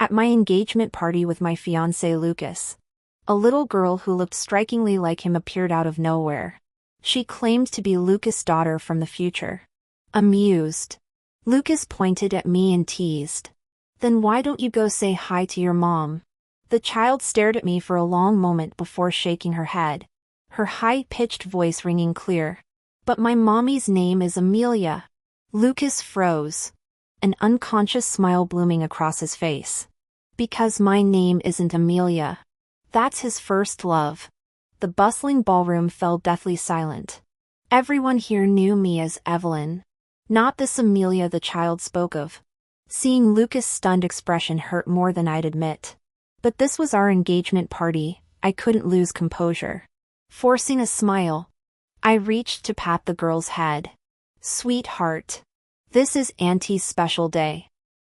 At my engagement party with my fiancé Lucas, a little girl who looked strikingly like him appeared out of nowhere. She claimed to be Lucas' daughter from the future. Amused, Lucas pointed at me and teased, "Then why don't you go say hi to your mom?" The child stared at me for a long moment before shaking her head, her high-pitched voice ringing clear. "But my mommy's name is Amelia." Lucas froze, an unconscious smile blooming across his face. "Because my name isn't Amelia. That's his first love." The bustling ballroom fell deathly silent. Everyone here knew me as Evelyn, not this Amelia the child spoke of. Seeing Lucas' stunned expression hurt more than I'd admit. But this was our engagement party, I couldn't lose composure. Forcing a smile, I reached to pat the girl's head. "Sweetheart, this is Auntie's special day.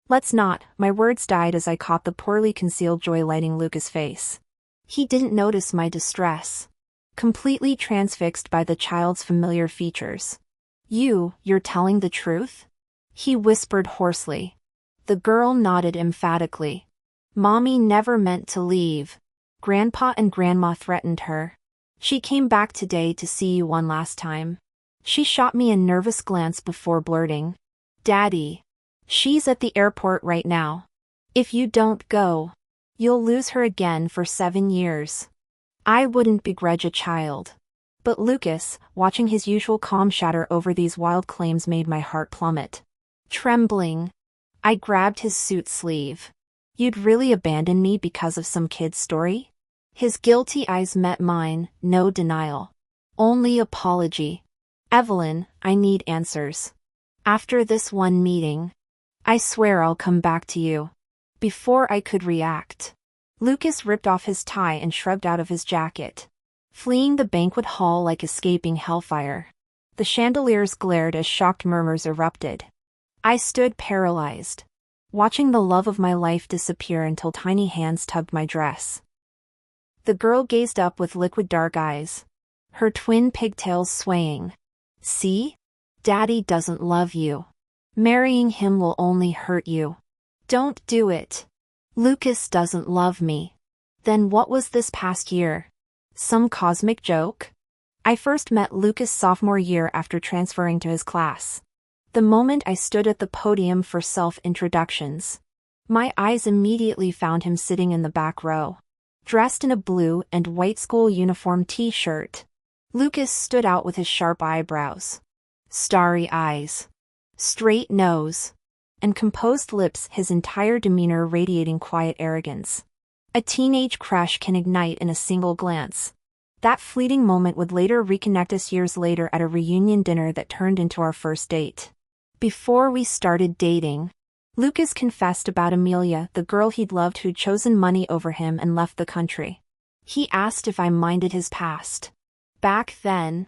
Let's not." My words died as I caught the poorly concealed joy lighting Lucas' face. He didn't notice my distress, completely transfixed by the child's familiar features. You're telling the truth?" he whispered hoarsely. The girl nodded emphatically. "Mommy never meant to leave. Grandpa and Grandma threatened her. She came back today to see you one last time." She shot me a nervous glance before blurting, "Daddy, she's at the airport right now. If you don't go, you'll lose her again for 7 years." I wouldn't begrudge a child. But Lucas, watching his usual calm shatter over these wild claims, made my heart plummet. Trembling, I grabbed his suit sleeve. "You'd really abandon me because of some kid's story?" His guilty eyes met mine, no denial. Only apology. "Evelyn, I need answers. After this one meeting, I swear I'll come back to you." Before I could react, Lucas ripped off his tie and shrugged out of his jacket, fleeing the banquet hall like escaping hellfire. The chandeliers glared as shocked murmurs erupted. I stood paralyzed, watching the love of my life disappear until tiny hands tugged my dress. The girl gazed up with liquid dark eyes, her twin pigtails swaying. "See? Daddy doesn't love you. Marrying him will only hurt you. Don't do it. Lucas doesn't love me." Then what was this past year? Some cosmic joke? I first met Lucas sophomore year after transferring to his class. The moment I stood at the podium for self-introductions, my eyes immediately found him sitting in the back row, dressed in a blue and white school uniform t-shirt. Lucas stood out with his sharp eyebrows, starry eyes, straight nose, and composed lips, his entire demeanor radiating quiet arrogance. A teenage crush can ignite in a single glance. That fleeting moment would later reconnect us years later at a reunion dinner that turned into our first date. Before we started dating, Lucas confessed about Amelia, the girl he'd loved who'd chosen money over him and left the country. He asked if I minded his past. Back then,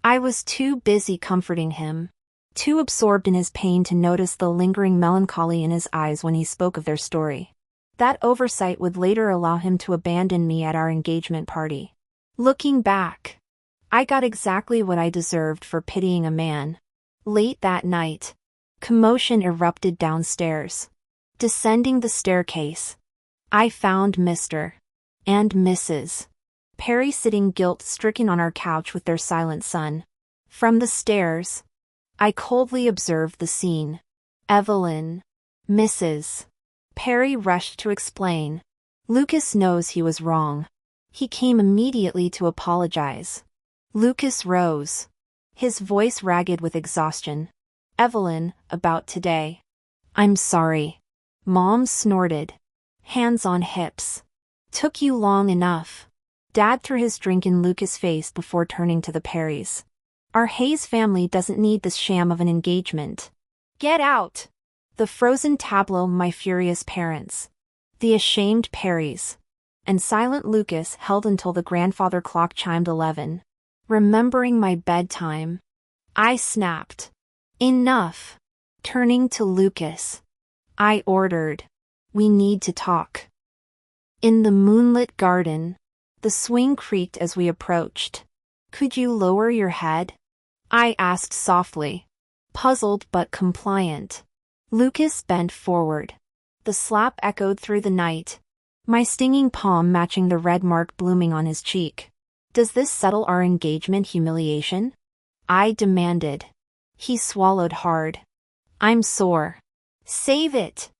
I was too busy comforting him, too absorbed in his pain to notice the lingering melancholy in his eyes when he spoke of their story. That oversight would later allow him to abandon me at our engagement party. Looking back, I got exactly what I deserved for pitying a man. Late that night, commotion erupted downstairs. Descending the staircase, I found Mr. and Mrs. Perry sitting guilt-stricken on our couch with their silent son. From the stairs, I coldly observed the scene. "Evelyn, Mrs. Perry rushed to explain. "Lucas knows he was wrong." He came immediately to apologize. Lucas rose, his voice ragged with exhaustion. "Evelyn, about today." "I'm sorry." Mom snorted, hands on hips. "Took you long enough." Dad threw his drink in Lucas' face before turning to the Perrys. "Our Hayes family doesn't need this sham of an engagement. Get out!" The frozen tableau, my furious parents, the ashamed Perrys, and silent Lucas held until the grandfather clock chimed 11. Remembering my bedtime, I snapped, "Enough!" Turning to Lucas, I ordered, "We need to talk." In the moonlit garden, the swing creaked as we approached. "Could you lower your head?" I asked softly, puzzled but compliant. Lucas bent forward, The slap echoed through the night, my stinging palm matching the red mark blooming on his cheek. Does this settle our engagement humiliation? I demanded. He swallowed hard. I'm sore. Save it.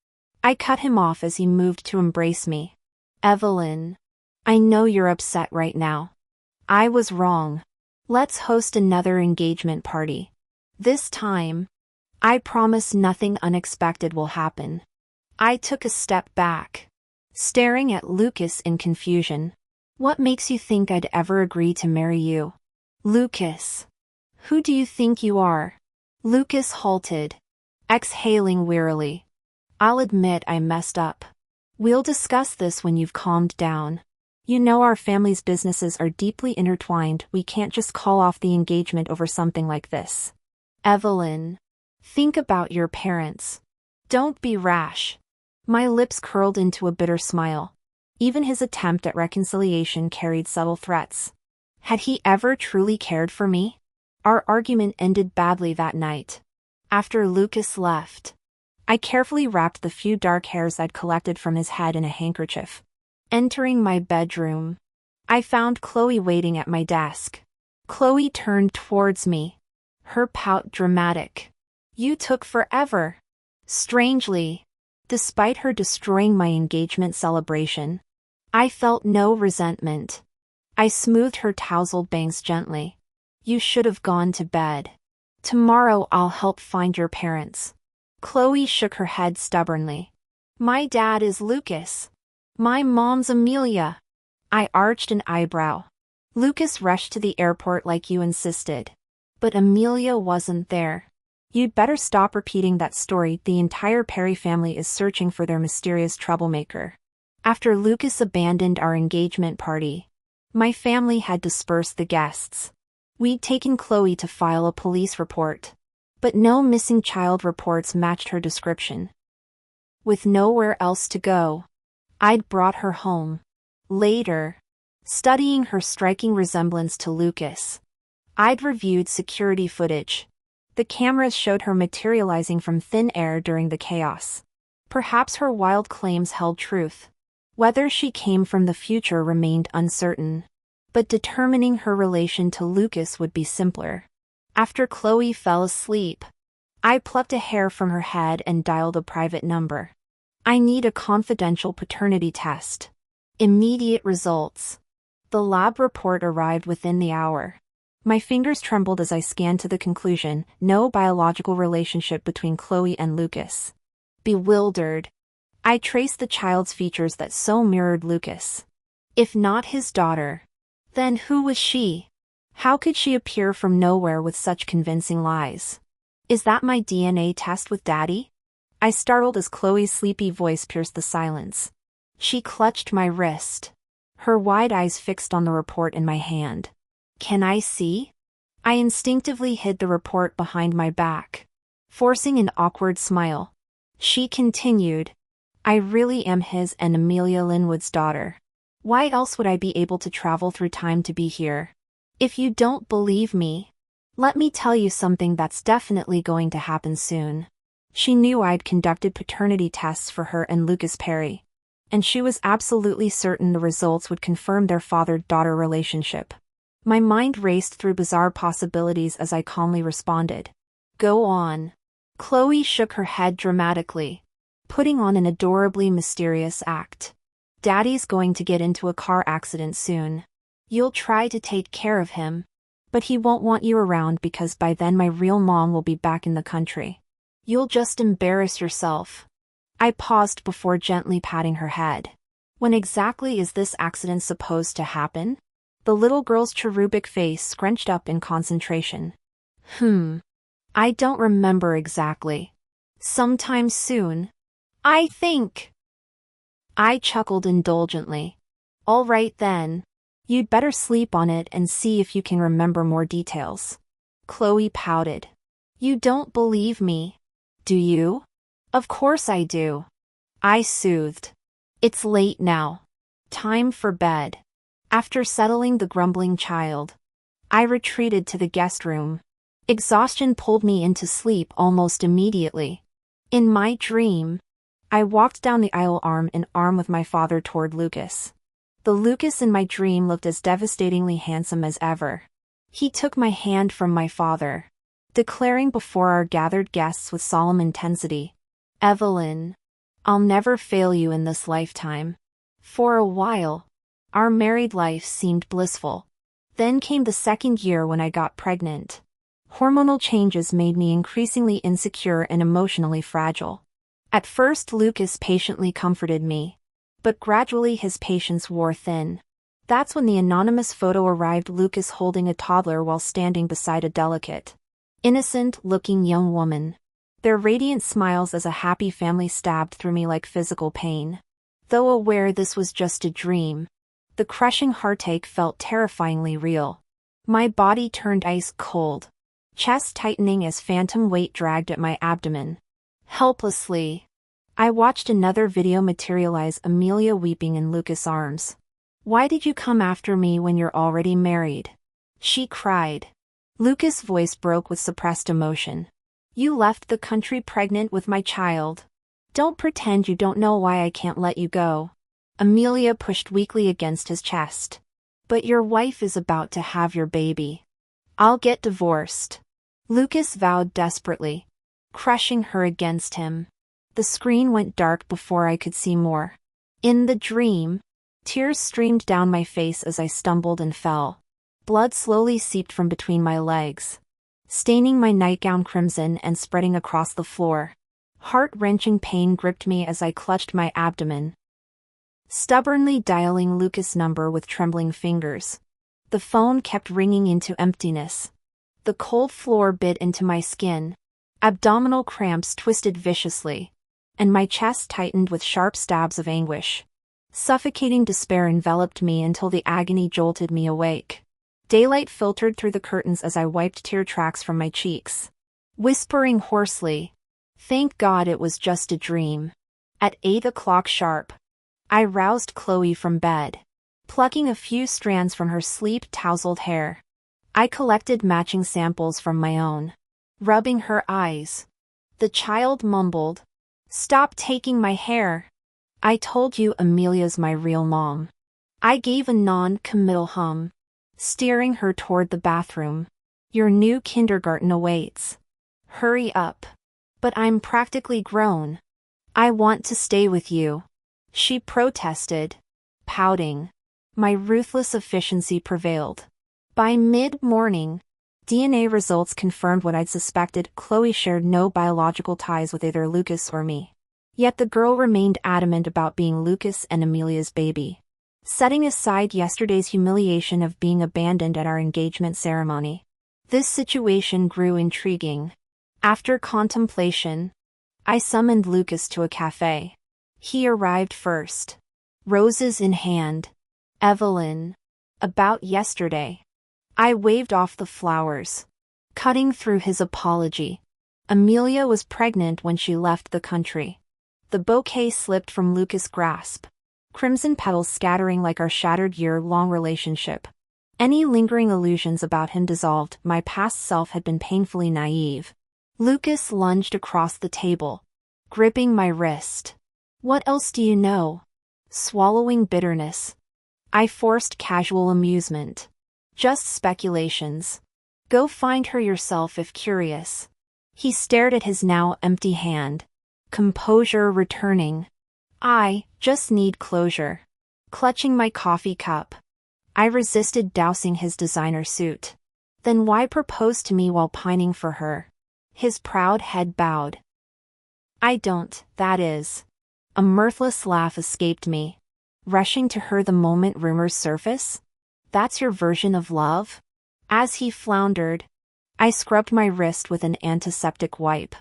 I cut him off as he moved to embrace me. Evelyn. I know you're upset right now. I was wrong. Let's host another engagement party. This time, I promise nothing unexpected will happen. I took a step back, staring at Lucas in confusion. What makes you think I'd ever agree to marry you? Lucas. Who do you think you are? Lucas halted, exhaling wearily. I'll admit I messed up. We'll discuss this when you've calmed down. You know our family's businesses are deeply intertwined. We can't just call off the engagement over something like this. Evelyn. Think about your parents. Don't be rash. My lips curled into a bitter smile. Even his attempt at reconciliation carried subtle threats. Had he ever truly cared for me? Our argument ended badly that night. After Lucas left, I carefully wrapped the few dark hairs I'd collected from his head in a handkerchief. Entering my bedroom, I found Chloe waiting at my desk. Chloe turned towards me, her pout dramatic. You took forever. Strangely, despite her destroying my engagement celebration, I felt no resentment. I smoothed her tousled bangs gently. You should have gone to bed. Tomorrow I'll help find your parents. Chloe shook her head stubbornly. My dad is Lucas. My mom's Amelia. I arched an eyebrow. Lucas rushed to the airport like you insisted. But Amelia wasn't there. You'd better stop repeating that story. The entire Perry family is searching for their mysterious troublemaker. After Lucas abandoned our engagement party, my family had dispersed the guests. We'd taken Chloe to file a police report, but no missing child reports matched her description. With nowhere else to go, I'd brought her home. Later, studying her striking resemblance to Lucas, I'd reviewed security footage. The cameras showed her materializing from thin air during the chaos. Perhaps her wild claims held truth. Whether she came from the future remained uncertain, but determining her relation to Lucas would be simpler. After Chloe fell asleep, I plucked a hair from her head and dialed a private number. I need a confidential paternity test. Immediate results. The lab report arrived within the hour. My fingers trembled as I scanned to the conclusion: no biological relationship between Chloe and Lucas. Bewildered, I traced the child's features that so mirrored Lucas. If not his daughter, then who was she? How could she appear from nowhere with such convincing lies? Is that my DNA test with Daddy? I startled as Chloe's sleepy voice pierced the silence. She clutched my wrist, her wide eyes fixed on the report in my hand. Can I see? I instinctively hid the report behind my back, forcing an awkward smile. She continued, I really am his and Amelia Linwood's daughter. Why else would I be able to travel through time to be here? If you don't believe me, let me tell you something that's definitely going to happen soon. She knew I'd conducted paternity tests for her and Lucas Perry, and she was absolutely certain the results would confirm their father-daughter relationship. My mind raced through bizarre possibilities as I calmly responded. Go on. Chloe shook her head dramatically, putting on an adorably mysterious act. Daddy's going to get into a car accident soon. You'll try to take care of him, but he won't want you around because by then my real mom will be back in the country. You'll just embarrass yourself. I paused before gently patting her head. When exactly is this accident supposed to happen? The little girl's cherubic face scrunched up in concentration. I don't remember exactly. Sometime soon, I think. I chuckled indulgently. All right then. You'd better sleep on it and see if you can remember more details. Chloe pouted. You don't believe me, do you? Of course I do. I soothed. It's late now. Time for bed. After settling the grumbling child, I retreated to the guest room. Exhaustion pulled me into sleep almost immediately. In my dream, I walked down the aisle arm in arm with my father toward Lucas. The Lucas in my dream looked as devastatingly handsome as ever. He took my hand from my father, declaring before our gathered guests with solemn intensity, "Evelyn, I'll never fail you in this lifetime." For a while, our married life seemed blissful. Then came the second year when I got pregnant. Hormonal changes made me increasingly insecure and emotionally fragile. At first, Lucas patiently comforted me, but gradually his patience wore thin. That's when the anonymous photo arrived, Lucas holding a toddler while standing beside a delicate, innocent-looking young woman. Their radiant smiles as a happy family stabbed through me like physical pain. Though aware this was just a dream, the crushing heartache felt terrifyingly real. My body turned ice cold, chest tightening as phantom weight dragged at my abdomen. Helplessly, I watched another video materialize, Amelia weeping in Lucas' arms. "Why did you come after me when you're already married?" she cried. Lucas' voice broke with suppressed emotion. "You left the country pregnant with my child. Don't pretend you don't know why I can't let you go." Amelia pushed weakly against his chest. "But your wife is about to have your baby. I'll get divorced," Lucas vowed desperately, crushing her against him. The screen went dark before I could see more. In the dream, tears streamed down my face as I stumbled and fell. Blood slowly seeped from between my legs, staining my nightgown crimson and spreading across the floor. Heart-wrenching pain gripped me as I clutched my abdomen, stubbornly dialing Lucas' number with trembling fingers. The phone kept ringing into emptiness. The cold floor bit into my skin. Abdominal cramps twisted viciously, and my chest tightened with sharp stabs of anguish. Suffocating despair enveloped me until the agony jolted me awake. Daylight filtered through the curtains as I wiped tear tracks from my cheeks, whispering hoarsely, "Thank God it was just a dream." At 8 o'clock sharp, I roused Chloe from bed, plucking a few strands from her sleep-tousled hair. I collected matching samples from my own, rubbing her eyes. The child mumbled, "Stop taking my hair. I told you Amelia's my real mom." I gave a non-committal hum, steering her toward the bathroom. "Your new kindergarten awaits. Hurry up." "But I'm practically grown. I want to stay with you," she protested, pouting. My ruthless efficiency prevailed. By mid-morning, DNA results confirmed what I'd suspected. Chloe shared no biological ties with either Lucas or me. Yet the girl remained adamant about being Lucas and Amelia's baby. Setting aside yesterday's humiliation of being abandoned at our engagement ceremony, this situation grew intriguing. After contemplation, I summoned Lucas to a cafe. He arrived first, roses in hand. "Evelyn, about yesterday." I waved off the flowers, cutting through his apology. "Amelia was pregnant when she left the country." The bouquet slipped from Lucas' grasp, crimson petals scattering like our shattered year-long relationship. Any lingering illusions about him dissolved. My past self had been painfully naive. Lucas lunged across the table, gripping my wrist. "What else do you know?" Swallowing bitterness, I forced casual amusement. "Just speculations. Go find her yourself if curious." He stared at his now empty hand, composure returning. "I just need closure." Clutching my coffee cup, I resisted dousing his designer suit. "Then why propose to me while pining for her?" His proud head bowed. "I don't, that is." A mirthless laugh escaped me. "Rushing to her the moment rumors surface? That's your version of love?" As he floundered, I scrubbed my wrist with an antiseptic wipe.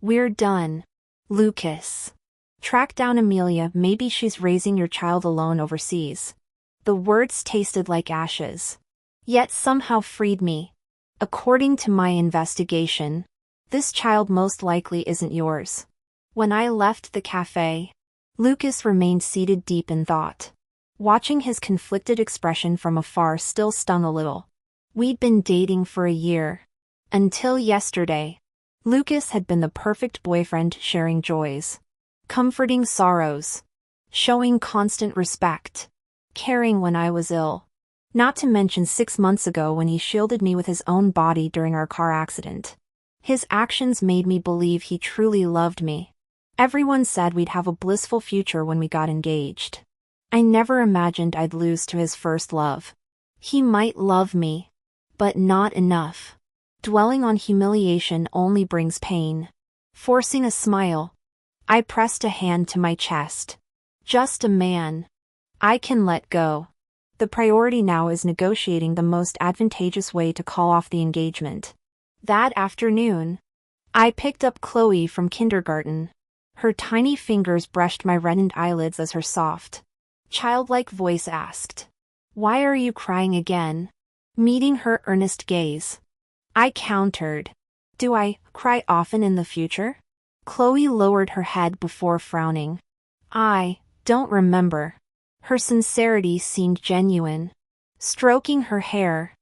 "We're done, Lucas. Track down Amelia, maybe she's raising your child alone overseas." The words tasted like ashes, yet somehow freed me. "According to my investigation, this child most likely isn't yours." When I left the cafe, Lucas remained seated deep in thought. Watching his conflicted expression from afar still stung a little. We'd been dating for a year. Until yesterday, Lucas had been the perfect boyfriend, sharing joys, comforting sorrows, showing constant respect, caring when I was ill. Not to mention 6 months ago when he shielded me with his own body during our car accident. His actions made me believe he truly loved me. Everyone said we'd have a blissful future when we got engaged. I never imagined I'd lose to his first love. He might love me, but not enough. Dwelling on humiliation only brings pain. Forcing a smile, I pressed a hand to my chest. Just a man. I can let go. The priority now is negotiating the most advantageous way to call off the engagement. That afternoon, I picked up Chloe from kindergarten. Her tiny fingers brushed my reddened eyelids as her soft, childlike voice asked, "Why are you crying again?" Meeting her earnest gaze, I countered, "Do I cry often in the future?" Chloe lowered her head before frowning. "I don't remember." Her sincerity seemed genuine. Stroking her hair,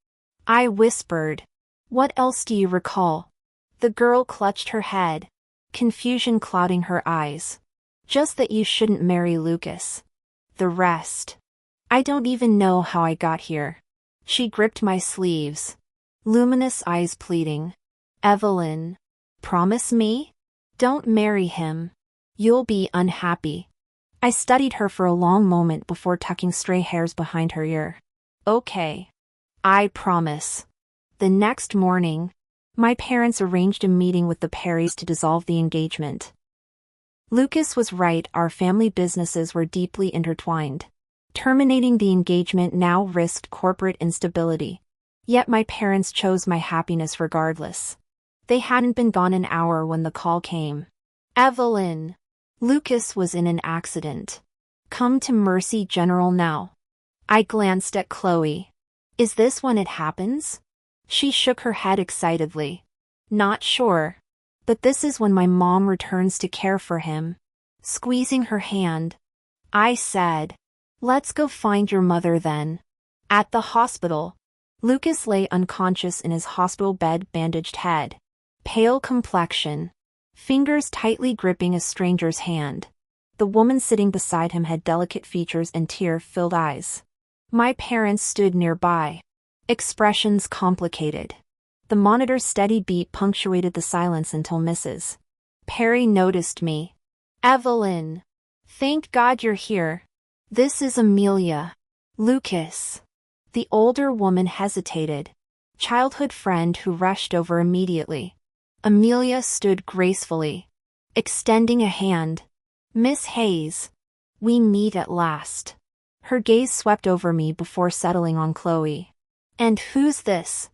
I whispered, "What else do you recall?" The girl clutched her head, confusion clouding her eyes. "Just that you shouldn't marry Lucas. The rest. I don't even know how I got here." She gripped my sleeves, luminous eyes pleading. "Evelyn, promise me? Don't marry him. You'll be unhappy." I studied her for a long moment before tucking stray hairs behind her ear. "Okay. I promise." The next morning, my parents arranged a meeting with the Perrys to dissolve the engagement. Lucas was right, our family businesses were deeply intertwined. Terminating the engagement now risked corporate instability. Yet my parents chose my happiness regardless. They hadn't been gone an hour when the call came. "Evelyn, Lucas was in an accident. Come to Mercy General now." I glanced at Chloe. "Is this when it happens?" She shook her head excitedly. "Not sure. But this is when my mom returns to care for him." Squeezing her hand, I said, "Let's go find your mother then." At the hospital, Lucas lay unconscious in his hospital bed, bandaged head, pale complexion, fingers tightly gripping a stranger's hand. The woman sitting beside him had delicate features and tear-filled eyes. My parents stood nearby, expressions complicated. The monitor's steady beat punctuated the silence until Mrs. Perry noticed me. "Evelyn, thank God you're here. This is Amelia." "Lucas." The older woman hesitated. Childhood friend who rushed over immediately. Amelia stood gracefully, extending a hand. "Miss Hayes, we meet at last." Her gaze swept over me before settling on Chloe. "And who's this?"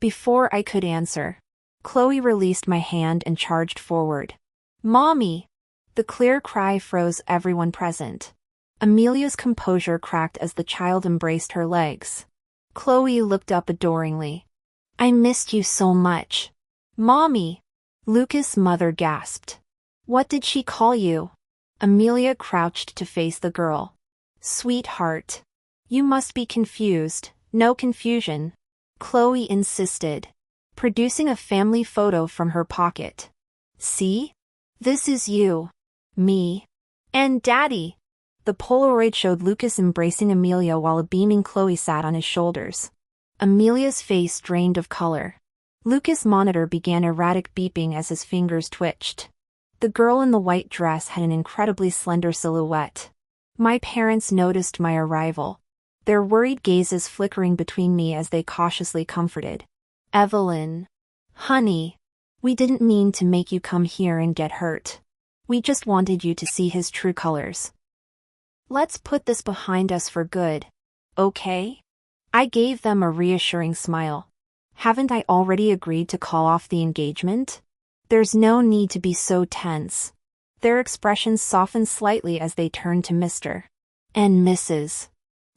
Before I could answer, Chloe released my hand and charged forward. "Mommy!" The clear cry froze everyone present. Amelia's composure cracked as the child embraced her legs. Chloe looked up adoringly. "I missed you so much." "Mommy!" Lucas' mother gasped. "What did she call you?" Amelia crouched to face the girl. "Sweetheart. You must be confused." "No confusion," Chloe insisted, producing a family photo from her pocket. "See? This is you, me, and Daddy." The Polaroid showed Lucas embracing Amelia while a beaming Chloe sat on his shoulders. Amelia's face drained of color. Lucas' monitor began erratic beeping as his fingers twitched. The girl in the white dress had an incredibly slender silhouette. My parents noticed my arrival, their worried gazes flickering between me as they cautiously comforted. "Evelyn. Honey. We didn't mean to make you come here and get hurt. We just wanted you to see his true colors. Let's put this behind us for good. Okay?" I gave them a reassuring smile. Haven't I already agreed to call off the engagement? There's no need to be so tense. Their expressions softened slightly as they turned to Mr. and Mrs.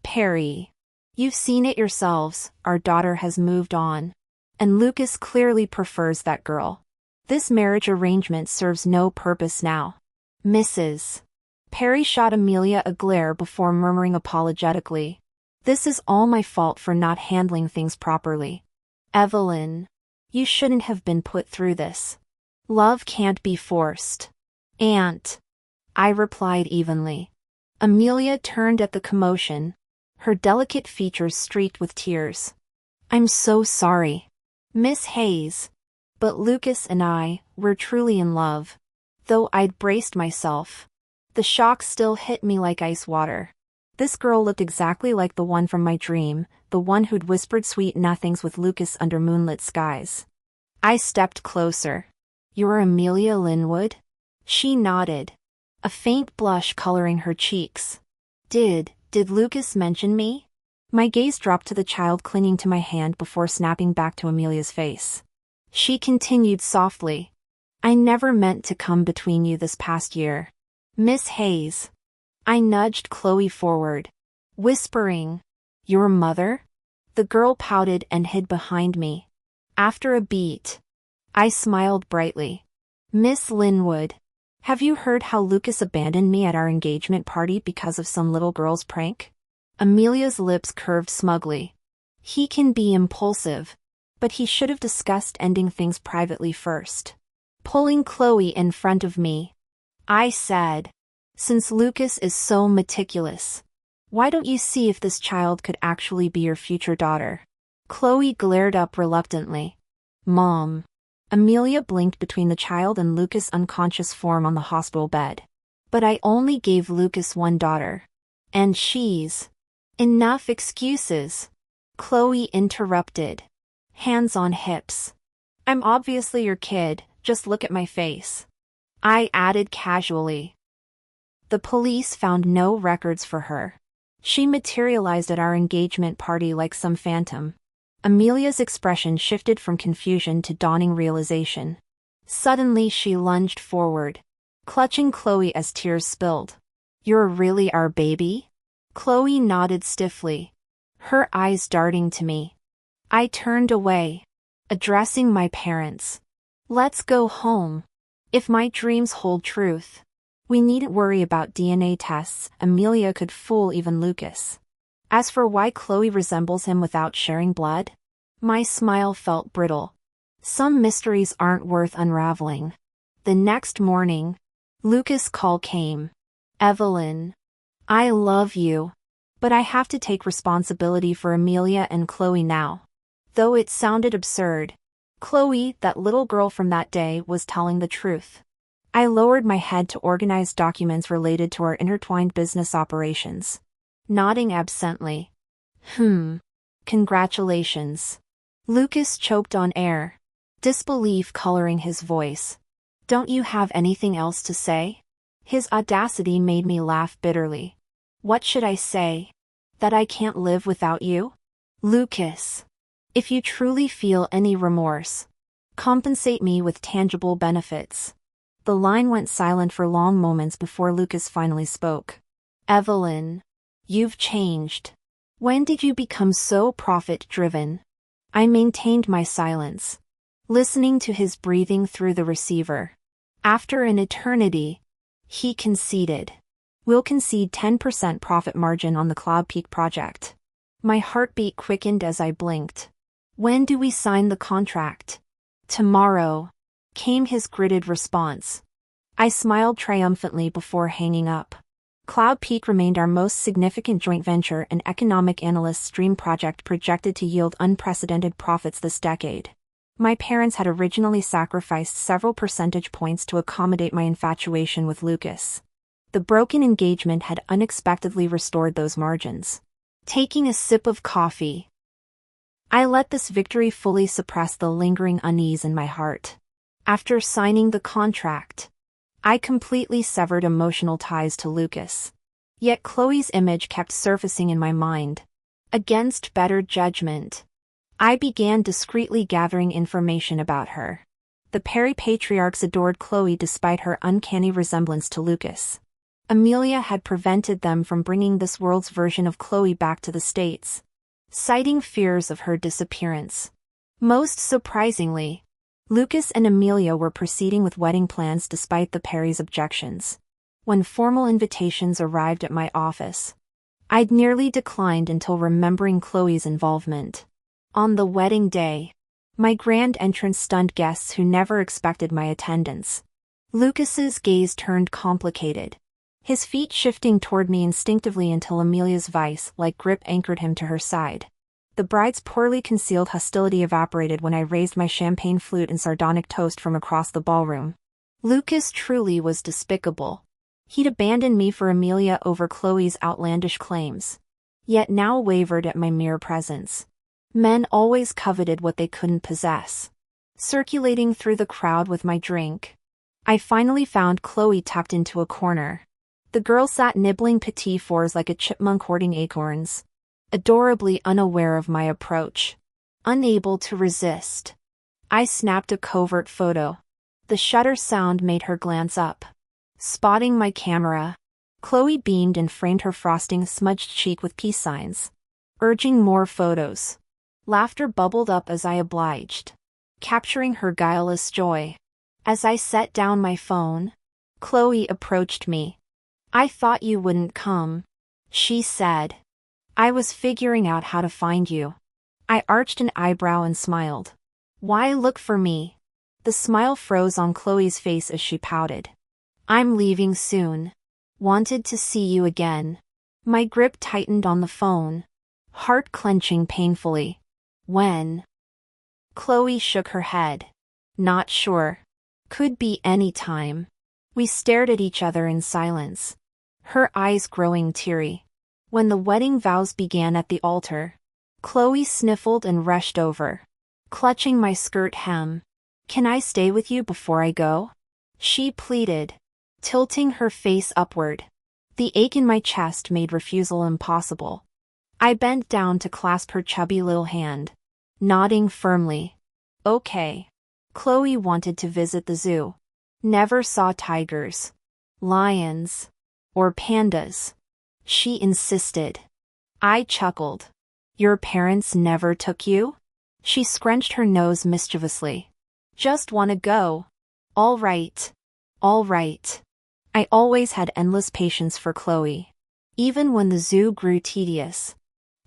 Perry. "You've seen it yourselves, our daughter has moved on. And Lucas clearly prefers that girl. This marriage arrangement serves no purpose now." Mrs. Perry shot Amelia a glare before murmuring apologetically, "This is all my fault for not handling things properly. Evelyn, you shouldn't have been put through this. Love can't be forced." "Aunt." I replied evenly. Amelia turned at the commotion, her delicate features streaked with tears. I'm so sorry, Miss Hayes. But Lucas and I were truly in love. Though I'd braced myself, the shock still hit me like ice water. This girl looked exactly like the one from my dream, the one who'd whispered sweet nothings with Lucas under moonlit skies. I stepped closer. You're Amelia Linwood? She nodded, a faint blush coloring her cheeks. Did Lucas mention me? My gaze dropped to the child clinging to my hand before snapping back to Amelia's face. She continued softly. I never meant to come between you this past year, Miss Hayes. I nudged Chloe forward, whispering, Your mother? The girl pouted and hid behind me. After a beat, I smiled brightly. Miss Linwood, have you heard how Lucas abandoned me at our engagement party because of some little girl's prank? Amelia's lips curved smugly. He can be impulsive, but he should have discussed ending things privately first. Pulling Chloe in front of me, I said, Since Lucas is so meticulous, why don't you see if this child could actually be your future daughter? Chloe glared up reluctantly. Mom. Amelia blinked between the child and Lucas' unconscious form on the hospital bed. But I only gave Lucas one daughter. And she's... Enough excuses. Chloe interrupted. Hands on hips. I'm obviously your kid, just look at my face. I added casually. The police found no records for her. She materialized at our engagement party like some phantom. Amelia's expression shifted from confusion to dawning realization. Suddenly she lunged forward, clutching Chloe as tears spilled. You're really our baby? Chloe nodded stiffly, her eyes darting to me. I turned away, addressing my parents. Let's go home. If my dreams hold truth, we needn't worry about DNA tests. Amelia could fool even Lucas. As for why Chloe resembles him without sharing blood, my smile felt brittle. Some mysteries aren't worth unraveling. The next morning, Lucas' call came. Evelyn, I love you, but I have to take responsibility for Amelia and Chloe now. Though it sounded absurd, Chloe, that little girl from that day, was telling the truth. I lowered my head to organize documents related to our intertwined business operations, nodding absently. Congratulations. Lucas choked on air, disbelief coloring his voice. Don't you have anything else to say? His audacity made me laugh bitterly. What should I say? That I can't live without you? Lucas, if you truly feel any remorse, compensate me with tangible benefits. The line went silent for long moments before Lucas finally spoke. Evelyn, you've changed. When did you become so profit-driven? I maintained my silence, listening to his breathing through the receiver. After an eternity, he conceded. We'll concede 10% profit margin on the Cloud Peak project. My heartbeat quickened as I blinked. When do we sign the contract? Tomorrow, came his gritted response. I smiled triumphantly before hanging up. Cloud Peak remained our most significant joint venture, and economic analyst's dream project projected to yield unprecedented profits this decade. My parents had originally sacrificed several percentage points to accommodate my infatuation with Lucas. The broken engagement had unexpectedly restored those margins. Taking a sip of coffee, I let this victory fully suppress the lingering unease in my heart. After signing the contract, I completely severed emotional ties to Lucas. Yet Chloe's image kept surfacing in my mind. Against better judgment, I began discreetly gathering information about her. The Perry patriarchs adored Chloe despite her uncanny resemblance to Lucas. Amelia had prevented them from bringing this world's version of Chloe back to the States, citing fears of her disappearance. Most surprisingly, Lucas and Amelia were proceeding with wedding plans despite the Perry's objections. When formal invitations arrived at my office, I'd nearly declined until remembering Chloe's involvement. On the wedding day, my grand entrance stunned guests who never expected my attendance. Lucas's gaze turned complicated, his feet shifting toward me instinctively until Amelia's vice-like grip anchored him to her side. The bride's poorly concealed hostility evaporated when I raised my champagne flute and sardonic toast from across the ballroom. Lucas truly was despicable. He'd abandoned me for Amelia over Chloe's outlandish claims, yet now wavered at my mere presence. Men always coveted what they couldn't possess. Circulating through the crowd with my drink, I finally found Chloe tucked into a corner. The girl sat nibbling petit fours like a chipmunk hoarding acorns, adorably unaware of my approach. Unable to resist, I snapped a covert photo. The shutter sound made her glance up. Spotting my camera, Chloe beamed and framed her frosting smudged cheek with peace signs, urging more photos. Laughter bubbled up as I obliged, capturing her guileless joy. As I set down my phone, Chloe approached me. "I thought you wouldn't come," she said. "I was figuring out how to find you." I arched an eyebrow and smiled. "Why look for me?" The smile froze on Chloe's face as she pouted. "I'm leaving soon. Wanted to see you again." My grip tightened on the phone, heart clenching painfully. "When?" Chloe shook her head. "Not sure. Could be any time." We stared at each other in silence, her eyes growing teary. When the wedding vows began at the altar, Chloe sniffled and rushed over, clutching my skirt hem. "Can I stay with you before I go?" she pleaded, tilting her face upward. The ache in my chest made refusal impossible. I bent down to clasp her chubby little hand, nodding firmly. "Okay." Chloe wanted to visit the zoo. Never saw tigers, lions, or pandas, she insisted. I chuckled. "Your parents never took you?" She scrunched her nose mischievously. "Just wanna go." All right. All right. I always had endless patience for Chloe, even when the zoo grew tedious.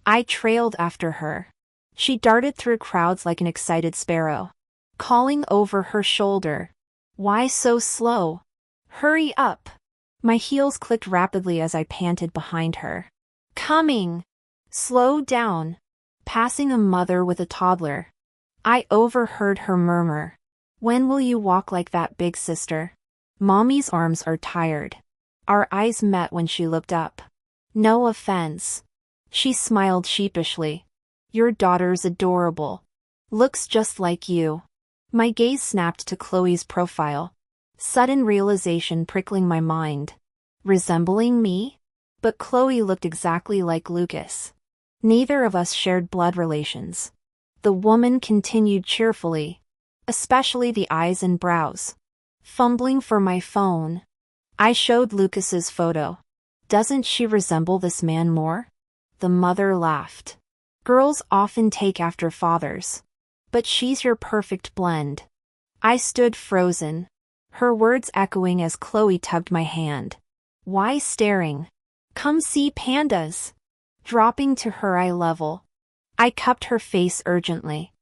I trailed after her. She darted through crowds like an excited sparrow, calling over her shoulder, "Why so slow? Hurry up!" My heels clicked rapidly as I panted behind her. "Coming!" "Slow down!" Passing a mother with a toddler, I overheard her murmur, "When will you walk like that, big sister?" Mommy's arms are tired. Our eyes met when she looked up. "No offense." She smiled sheepishly. "Your daughter's adorable. Looks just like you." My gaze snapped to Chloe's profile. Sudden realization prickling my mind. Resembling me? But Chloe looked exactly like Lucas. Neither of us shared blood relations. The woman continued cheerfully, especially the eyes and brows. Fumbling for my phone, I showed Lucas's photo. "Doesn't she resemble this man more?" The mother laughed. "Girls often take after fathers. But she's your perfect blend." I stood frozen, her words echoing as Chloe tugged my hand. "Why staring? Come see pandas." Dropping to her eye level, I cupped her face urgently.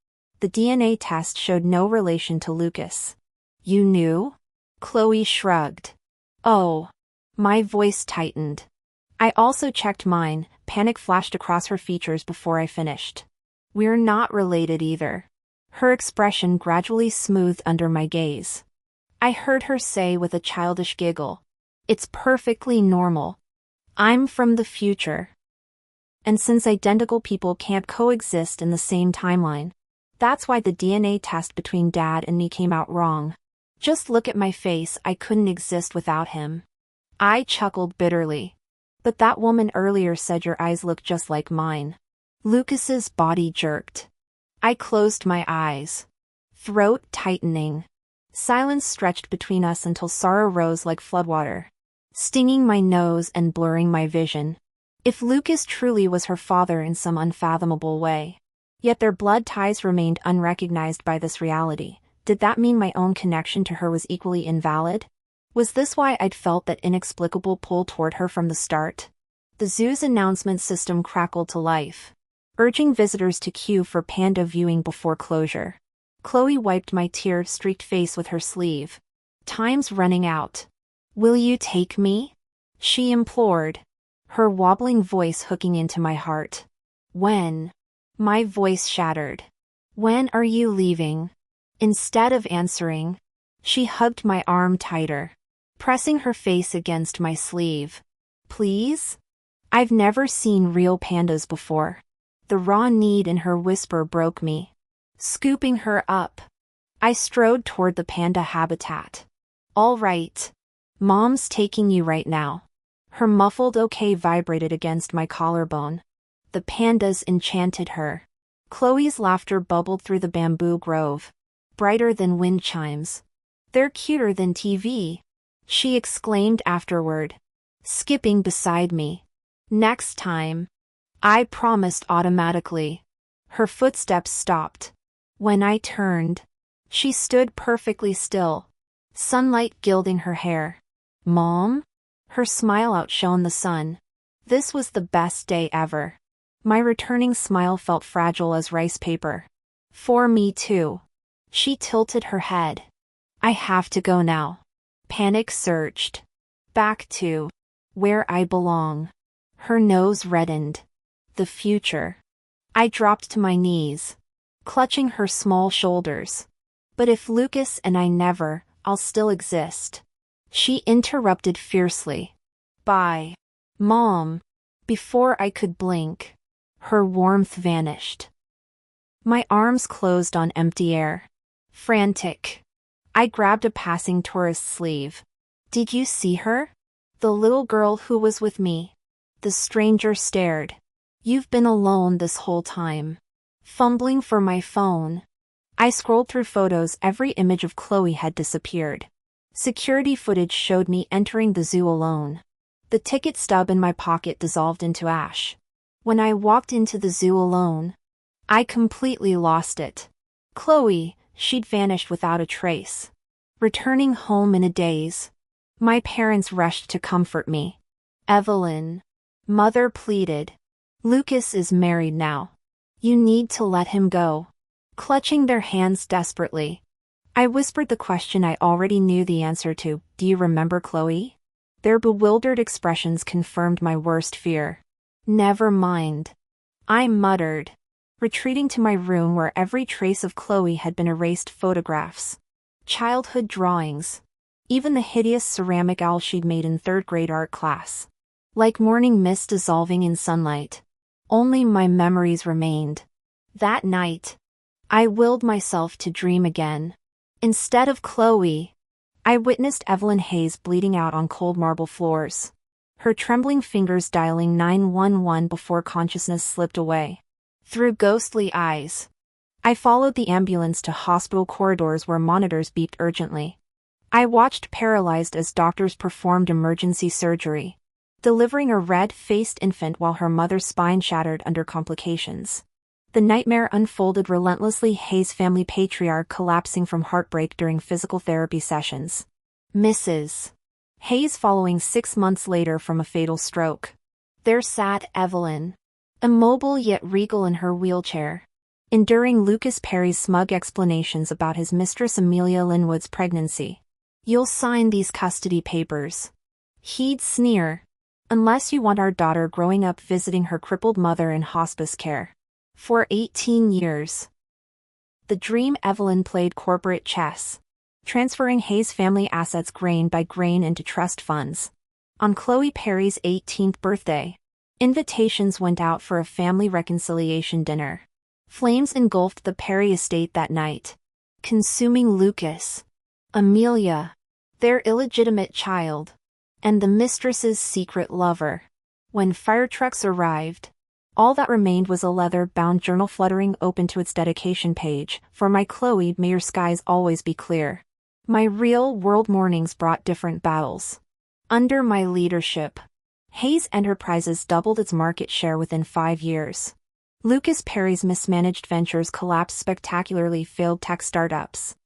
The DNA test showed no relation to Lucas. "You knew?" Chloe shrugged. "Oh." My voice tightened. I also checked mine. Panic flashed across her features before I finished. "We're not related either." Her expression gradually smoothed under my gaze. I heard her say with a childish giggle, "It's perfectly normal. I'm from the future. And since identical people can't coexist in the same timeline, that's why the DNA test between Dad and me came out wrong. Just look at my face, I couldn't exist without him." I chuckled bitterly. "But that woman earlier said your eyes look just like mine." Lucas's body jerked. I closed my eyes, throat tightening. Silence stretched between us until sorrow rose like floodwater, stinging my nose and blurring my vision. If Lucas truly was her father in some unfathomable way, yet their blood ties remained unrecognized by this reality, did that mean my own connection to her was equally invalid? Was this why I'd felt that inexplicable pull toward her from the start? The zoo's announcement system crackled to life, urging visitors to queue for panda viewing before closure. Chloe wiped my tear-streaked face with her sleeve. "Time's running out. Will you take me?" she implored, her wobbling voice hooking into my heart. When? My voice shattered. When are you leaving? Instead of answering, she hugged my arm tighter, pressing her face against my sleeve. Please? I've never seen real pandas before. The raw need in her whisper broke me. Scooping her up, I strode toward the panda habitat. All right. Mom's taking you right now. Her muffled okay vibrated against my collarbone. The pandas enchanted her. Chloe's laughter bubbled through the bamboo grove, brighter than wind chimes. They're cuter than TV, she exclaimed afterward, skipping beside me. Next time, I promised automatically. Her footsteps stopped. When I turned, she stood perfectly still, sunlight gilding her hair. Mom? Her smile outshone the sun. This was the best day ever. My returning smile felt fragile as rice paper. For me too. She tilted her head. I have to go now. Panic surged. Back to where I belong. Her nose reddened. The future. I dropped to my knees, clutching her small shoulders. But if Lucas and I never, I'll still exist. She interrupted fiercely. Bye. Mom. Before I could blink, her warmth vanished. My arms closed on empty air. Frantic, I grabbed a passing tourist's sleeve. Did you see her? The little girl who was with me. The stranger stared. You've been alone this whole time. Fumbling for my phone, I scrolled through photos. Every image of Chloe had disappeared. Security footage showed me entering the zoo alone. The ticket stub in my pocket dissolved into ash. When I walked into the zoo alone, I completely lost it. Chloe, she'd vanished without a trace. Returning home in a daze, my parents rushed to comfort me. Evelyn, Mother pleaded. Lucas is married now. You need to let him go. Clutching their hands desperately, I whispered the question I already knew the answer to. Do you remember Chloe? Their bewildered expressions confirmed my worst fear. Never mind, I muttered, retreating to my room where every trace of Chloe had been erased. Photographs, childhood drawings, even the hideous ceramic owl she'd made in third-grade art class. Like morning mist dissolving in sunlight, only my memories remained. That night, I willed myself to dream again. Instead of Chloe, I witnessed Evelyn Hayes bleeding out on cold marble floors, her trembling fingers dialing 911 before consciousness slipped away. Through ghostly eyes, I followed the ambulance to hospital corridors where monitors beeped urgently. I watched paralyzed as doctors performed emergency surgery, delivering a red-faced infant while her mother's spine shattered under complications. The nightmare unfolded relentlessly. Hayes' family patriarch collapsing from heartbreak during physical therapy sessions. Mrs. Hayes following 6 months later from a fatal stroke. There sat Evelyn, immobile yet regal in her wheelchair, enduring Lucas Perry's smug explanations about his mistress Amelia Linwood's pregnancy. You'll sign these custody papers, he'd sneer, unless you want our daughter growing up visiting her crippled mother in hospice care. For 18 years, the dream Evelyn played corporate chess, transferring Hayes' family assets grain by grain into trust funds. On Chloe Perry's 18th birthday, invitations went out for a family reconciliation dinner. Flames engulfed the Perry estate that night, consuming Lucas, Amelia, their illegitimate child, and the mistress's secret lover. When fire trucks arrived, all that remained was a leather-bound journal fluttering open to its dedication page. For my Chloe, may your skies always be clear. My real-world mornings brought different battles. Under my leadership, Hayes Enterprises doubled its market share within 5 years. Lucas Perry's mismanaged ventures collapsed spectacularly. Failed tech startups,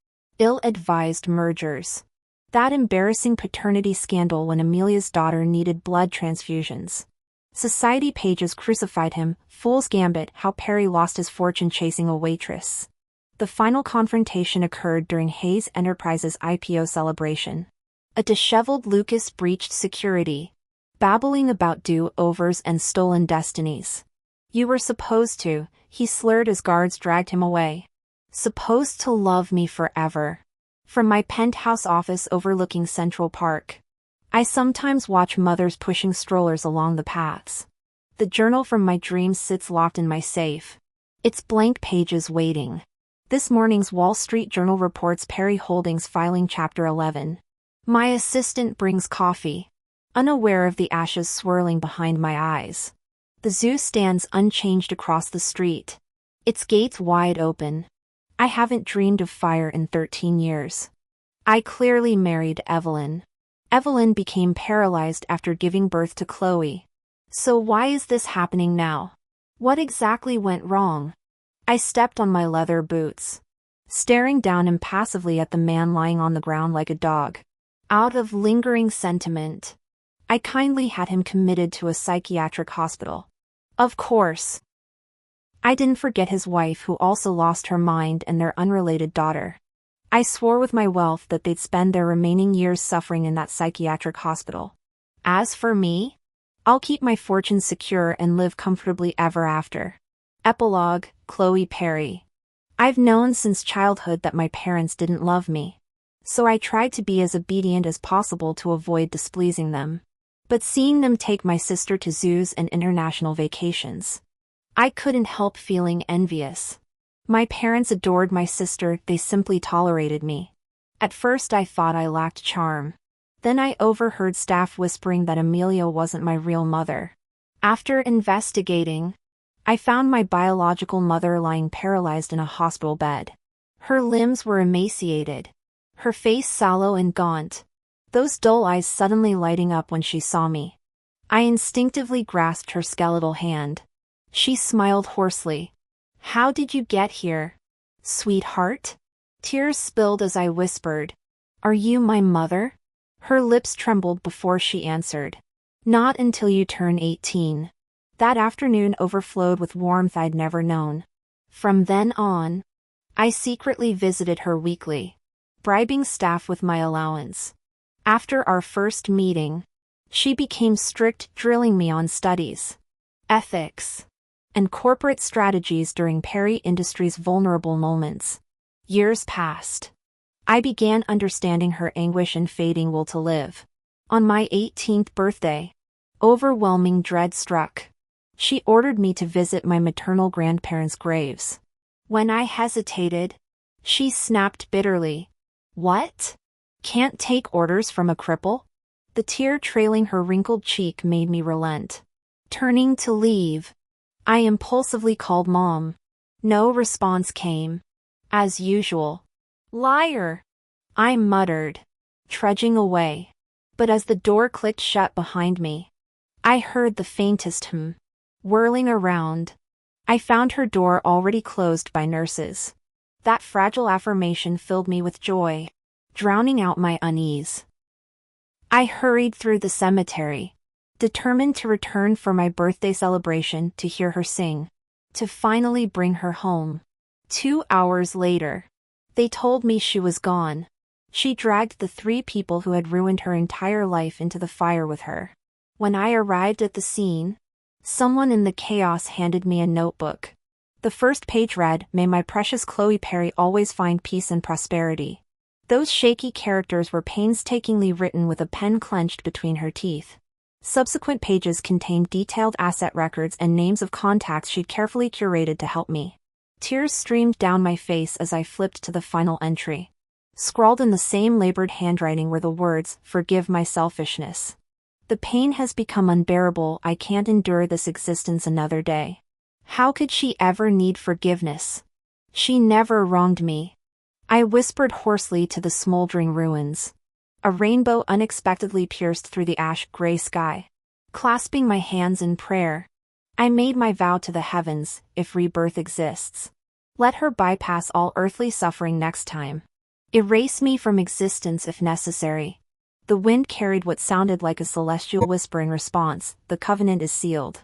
ill-advised mergers, that embarrassing paternity scandal when Amelia's daughter needed blood transfusions. Society pages crucified him. Fool's Gambit: How Perry Lost His Fortune Chasing a Waitress. The final confrontation occurred during Hayes Enterprises' IPO celebration. A disheveled Lucas breached security, babbling about do-overs and stolen destinies. You were supposed to, he slurred as guards dragged him away. Supposed to love me forever. From my penthouse office overlooking Central Park, I sometimes watch mothers pushing strollers along the paths. The journal from my dreams sits locked in my safe. Its blank pages waiting. This morning's Wall Street Journal reports Perry Holdings filing Chapter 11. My assistant brings coffee, unaware of the ashes swirling behind my eyes. The zoo stands unchanged across the street, its gates wide open. I haven't dreamed of fire in 13 years. I clearly married Evelyn. Evelyn became paralyzed after giving birth to Chloe. So why is this happening now? What exactly went wrong? I stepped on my leather boots, staring down impassively at the man lying on the ground like a dog. Out of lingering sentiment, I kindly had him committed to a psychiatric hospital. Of course. I didn't forget his wife, who also lost her mind, and their unrelated daughter. I swore with my wealth that they'd spend their remaining years suffering in that psychiatric hospital. As for me, I'll keep my fortune secure and live comfortably ever after. Epilogue, Chloe Perry. I've known since childhood that my parents didn't love me, so I tried to be as obedient as possible to avoid displeasing them. But seeing them take my sister to zoos and international vacations, I couldn't help feeling envious. My parents adored my sister, they simply tolerated me. At first I thought I lacked charm. Then I overheard staff whispering that Amelia wasn't my real mother. After investigating, I found my biological mother lying paralyzed in a hospital bed. Her limbs were emaciated, her face sallow and gaunt, those dull eyes suddenly lighting up when she saw me. I instinctively grasped her skeletal hand. She smiled hoarsely. How did you get here, sweetheart? Tears spilled as I whispered, Are you my mother? Her lips trembled before she answered. Not until you turn 18. That afternoon overflowed with warmth I'd never known. From then on, I secretly visited her weekly, bribing staff with my allowance. After our first meeting, she became strict, drilling me on studies, ethics, and corporate strategies during Perry Industries' vulnerable moments. Years passed. I began understanding her anguish and fading will to live. On my 18th birthday, overwhelming dread struck. She ordered me to visit my maternal grandparents' graves. When I hesitated, she snapped bitterly. What? Can't take orders from a cripple? The tear trailing her wrinkled cheek made me relent. Turning to leave, I impulsively called Mom. No response came. As usual. Liar! I muttered, trudging away. But as the door clicked shut behind me, I heard the faintest hum. Whirling around, I found her door already closed by nurses. That fragile affirmation filled me with joy, drowning out my unease. I hurried through the cemetery, determined to return for my birthday celebration to hear her sing, to finally bring her home. 2 hours later, they told me she was gone. She dragged the 3 people who had ruined her entire life into the fire with her. When I arrived at the scene, someone in the chaos handed me a notebook. The first page read, May my precious Chloe Perry always find peace and prosperity. Those shaky characters were painstakingly written with a pen clenched between her teeth. Subsequent pages contained detailed asset records and names of contacts she'd carefully curated to help me. Tears streamed down my face as I flipped to the final entry. Scrawled in the same labored handwriting were the words, Forgive my selfishness. The pain has become unbearable, I can't endure this existence another day. How could she ever need forgiveness? She never wronged me. I whispered hoarsely to the smoldering ruins. A rainbow unexpectedly pierced through the ash-gray sky. Clasping my hands in prayer, I made my vow to the heavens, if rebirth exists, let her bypass all earthly suffering next time. Erase me from existence if necessary. The wind carried what sounded like a celestial whisper in response, the covenant is sealed.